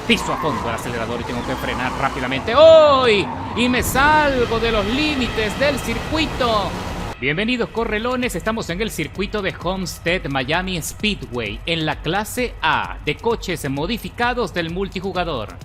Piso a fondo el acelerador y tengo que frenar rápidamente hoy. Y me salgo de los límites del circuito. Bienvenidos correlones, estamos en el circuito de Homestead Miami Speedway, en la clase A de coches modificados del multijugador.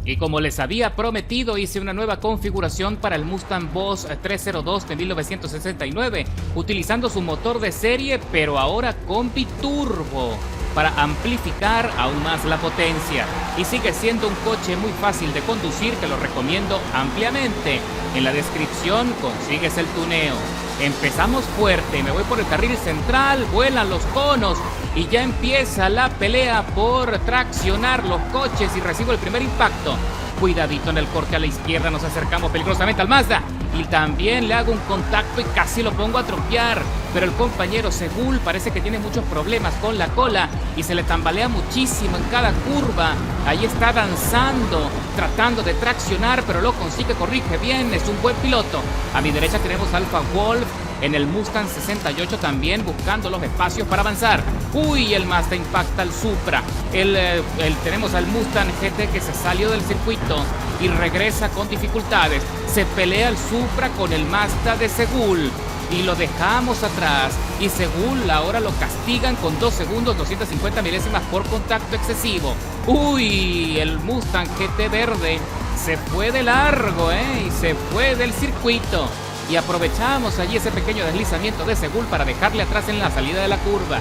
Y como les había prometido, hice una nueva configuración para el Mustang Boss 302 de 1969, utilizando su motor de serie, pero ahora con biturbo, para amplificar aún más la potencia. Y sigue siendo un coche muy fácil de conducir, que lo recomiendo ampliamente. En la descripción consigues el tuneo. Empezamos fuerte, me voy por el carril central, vuelan los conos y ya empieza la pelea por traccionar los coches y recibo el primer impacto. Cuidadito en el corte a la izquierda, nos acercamos peligrosamente al Mazda y también le hago un contacto y casi lo pongo a trompear, pero el compañero Segul parece que tiene muchos problemas con la cola y se le tambalea muchísimo en cada curva. Ahí está danzando, tratando de traccionar, pero lo consigue, corrige bien, es un buen piloto. A mi derecha tenemos Alfa Wolf en el Mustang 68 también buscando los espacios para avanzar. Uy, el Mazda impacta al Supra. Tenemos al Mustang GT que se salió del circuito y regresa con dificultades. Se pelea el Supra con el Mazda de Segul y lo dejamos atrás. Y Segul ahora lo castigan con 2 segundos, 250 milésimas por contacto excesivo. Uy, el Mustang GT verde se fue de largo, y se fue del circuito. Y aprovechamos allí ese pequeño deslizamiento de Segul para dejarle atrás en la salida de la curva.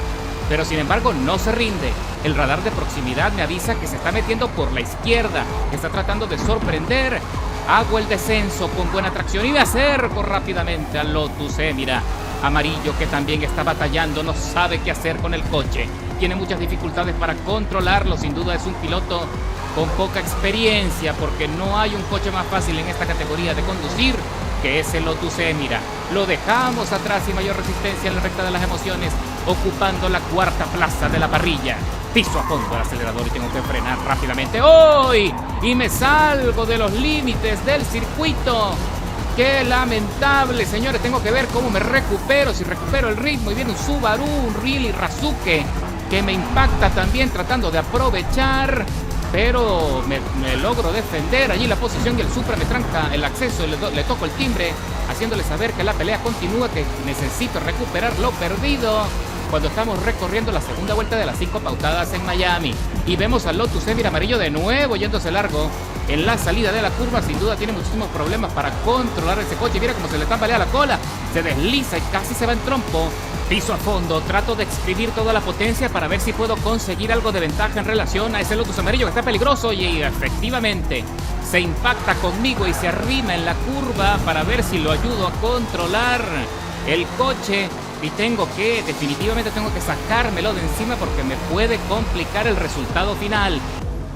Pero sin embargo no se rinde. El radar de proximidad me avisa que se está metiendo por la izquierda, que está tratando de sorprender. Hago el descenso con buena tracción y me acerco rápidamente al Lotus Emira amarillo, que también está batallando, no sabe qué hacer con el coche. Tiene muchas dificultades para controlarlo, sin duda es un piloto con poca experiencia, porque no hay un coche más fácil en esta categoría de conducir que es el Lotus Emira. Lo dejamos atrás y mayor resistencia en la recta de las emociones, ocupando la cuarta plaza de la parrilla. Piso a fondo el acelerador y tengo que frenar rápidamente hoy. Y me salgo de los límites del circuito. ¡Qué lamentable, señores! Tengo que ver cómo me recupero, si recupero el ritmo. Y viene un Subaru, un Really Razuke, que me impacta también tratando de aprovechar. Pero me logro defender allí la posición y el Supra me tranca el acceso. Le toco el timbre, haciéndole saber que la pelea continúa, que necesito recuperar lo perdido. Cuando estamos recorriendo la segunda vuelta de las 5 pautadas en Miami y vemos al Lotus Emira amarillo de nuevo yéndose largo en la salida de la curva. Sin duda tiene muchísimos problemas para controlar ese coche. Mira cómo se le tambalea la cola, se desliza y casi se va en trompo. Piso a fondo, trato de exprimir toda la potencia para ver si puedo conseguir algo de ventaja en relación a ese Lotus amarillo que está peligroso, y efectivamente se impacta conmigo y se arrima en la curva para ver si lo ayudo a controlar el coche. Y definitivamente tengo que sacármelo de encima porque me puede complicar el resultado final.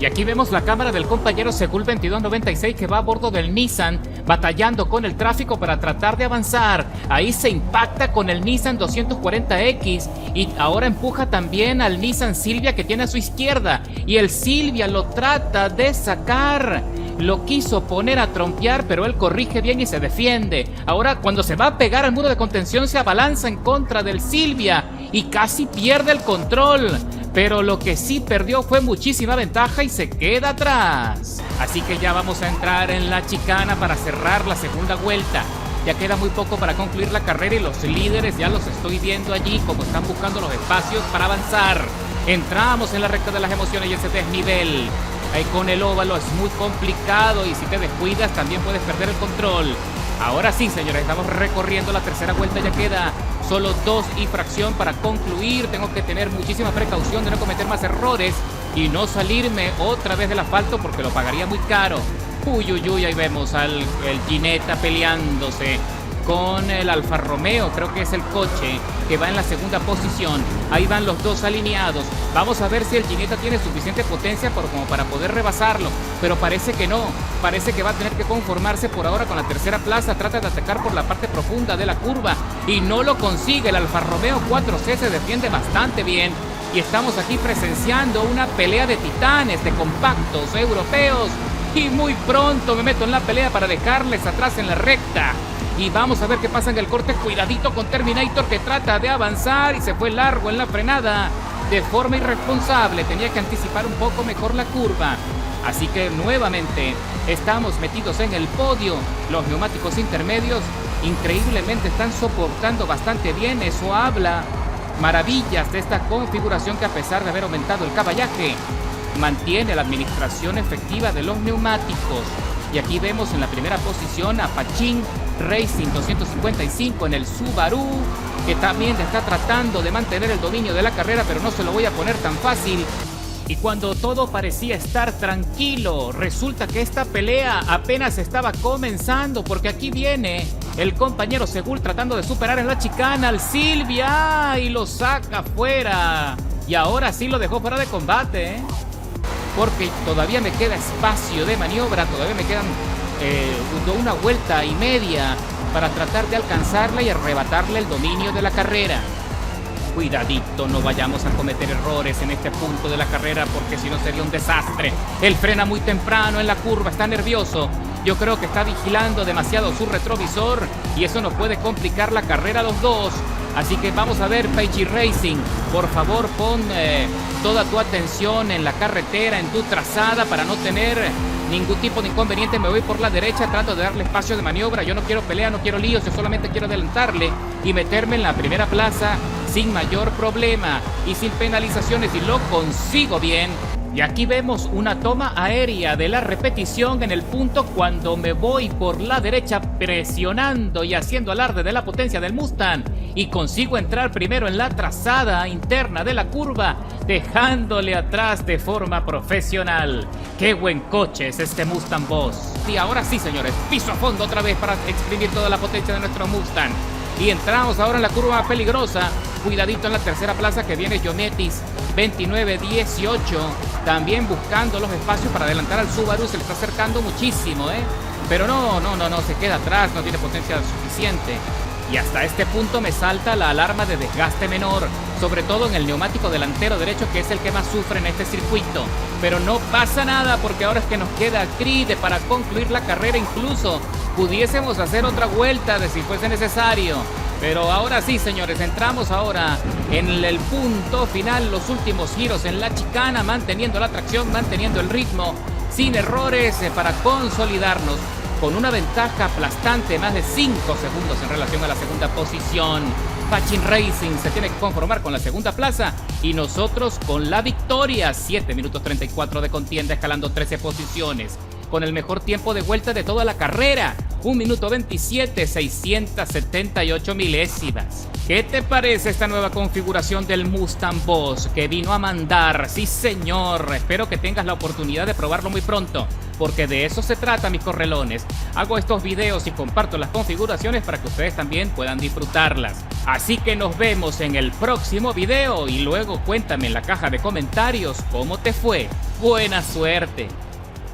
Y aquí vemos la cámara del compañero Segul 2296 que va a bordo del Nissan, batallando con el tráfico para tratar de avanzar. Ahí se impacta con el Nissan 240X y ahora empuja también al Nissan Silvia que tiene a su izquierda. Y el Silvia lo trata de sacar. Lo quiso poner a trompear, pero él corrige bien y se defiende. Ahora, cuando se va a pegar al muro de contención, se abalanza en contra del Silvia y casi pierde el control. Pero lo que sí perdió fue muchísima ventaja y se queda atrás. Así que ya vamos a entrar en la chicana para cerrar la segunda vuelta. Ya queda muy poco para concluir la carrera y los líderes ya los estoy viendo allí como están buscando los espacios para avanzar. Entramos en la recta de las emociones y ese desnivel. Ahí con el óvalo es muy complicado y si te descuidas también puedes perder el control. Ahora sí, señores, estamos recorriendo la tercera vuelta, ya queda solo 2 y fracción para concluir. Tengo que tener muchísima precaución de no cometer más errores y no salirme otra vez del asfalto porque lo pagaría muy caro. Uy, uy, uy, ahí vemos el Ginetta peleándose con el Alfa Romeo, creo que es el coche que va en la segunda posición. Ahí van los dos alineados. Vamos a ver si el Ginetta tiene suficiente potencia como para poder rebasarlo, pero parece que no. Parece que va a tener que conformarse por ahora con la tercera plaza. Trata de atacar por la parte profunda de la curva y no lo consigue. El Alfa Romeo 4C se defiende bastante bien y estamos aquí presenciando una pelea de titanes, de compactos europeos, y muy pronto me meto en la pelea para dejarles atrás en la recta. Y vamos a ver qué pasa en el corte. Cuidadito con Terminator, que trata de avanzar y se fue largo en la frenada de forma irresponsable. Tenía que anticipar un poco mejor la curva. Así que nuevamente estamos metidos en el podio. Los neumáticos intermedios increíblemente están soportando bastante bien. Eso habla maravillas de esta configuración que, a pesar de haber aumentado el caballaje, mantiene la administración efectiva de los neumáticos. Y aquí vemos en la primera posición a Pachín Racing 255 en el Subaru, que también está tratando de mantener el dominio de la carrera, pero no se lo voy a poner tan fácil. Y cuando todo parecía estar tranquilo, resulta que esta pelea apenas estaba comenzando, porque aquí viene el compañero Segul tratando de superar en la chicana al Silvia y lo saca fuera. Y ahora sí lo dejó fuera de combate, porque todavía me queda espacio de maniobra, todavía me quedan una vuelta y media para tratar de alcanzarla y arrebatarle el dominio de la carrera. Cuidadito, no vayamos a cometer errores en este punto de la carrera, porque si no sería un desastre. Él frena muy temprano en la curva, está nervioso. Yo creo que está vigilando demasiado su retrovisor y eso nos puede complicar la carrera a los dos. Así que vamos a ver, Pachín Racing, por favor pon toda tu atención en la carretera, en tu trazada, para no tener ningún tipo de inconveniente. Me voy por la derecha, trato de darle espacio de maniobra. Yo no quiero pelea, no quiero líos, yo solamente quiero adelantarle y meterme en la primera plaza sin mayor problema y sin penalizaciones, y lo consigo bien. Y aquí vemos una toma aérea de la repetición en el punto cuando me voy por la derecha presionando y haciendo alarde de la potencia del Mustang, y consigo entrar primero en la trazada interna de la curva, dejándole atrás de forma profesional. ¡Qué buen coche es este Mustang Boss! Y ahora sí, señores, piso a fondo otra vez para exprimir toda la potencia de nuestro Mustang. Y entramos ahora en la curva más peligrosa. Cuidadito en la tercera plaza, que viene Jonetis 29-18, también buscando los espacios para adelantar al Subaru. Se le está acercando muchísimo, pero no, se queda atrás, no tiene potencia suficiente. Y hasta este punto me salta la alarma de desgaste menor, sobre todo en el neumático delantero derecho, que es el que más sufre en este circuito. Pero no pasa nada, porque ahora es que nos queda grid para concluir la carrera. Incluso pudiésemos hacer otra vuelta de si fuese necesario. Pero ahora sí, señores, entramos ahora en el punto final, los últimos giros en la chicana, manteniendo la tracción, manteniendo el ritmo, sin errores, para consolidarnos con una ventaja aplastante, más de 5 segundos en relación a la segunda posición. Pachín Racing se tiene que conformar con la segunda plaza y nosotros con la victoria. 7 minutos 34 de contienda, escalando 13 posiciones, con el mejor tiempo de vuelta de toda la carrera, 1 minuto 27, 678 milésimas. ¿Qué te parece esta nueva configuración del Mustang Boss que vino a mandar? Sí, señor. Espero que tengas la oportunidad de probarlo muy pronto, porque de eso se trata, mis correlones. Hago estos videos y comparto las configuraciones para que ustedes también puedan disfrutarlas. Así que nos vemos en el próximo video y luego cuéntame en la caja de comentarios cómo te fue. ¡Buena suerte!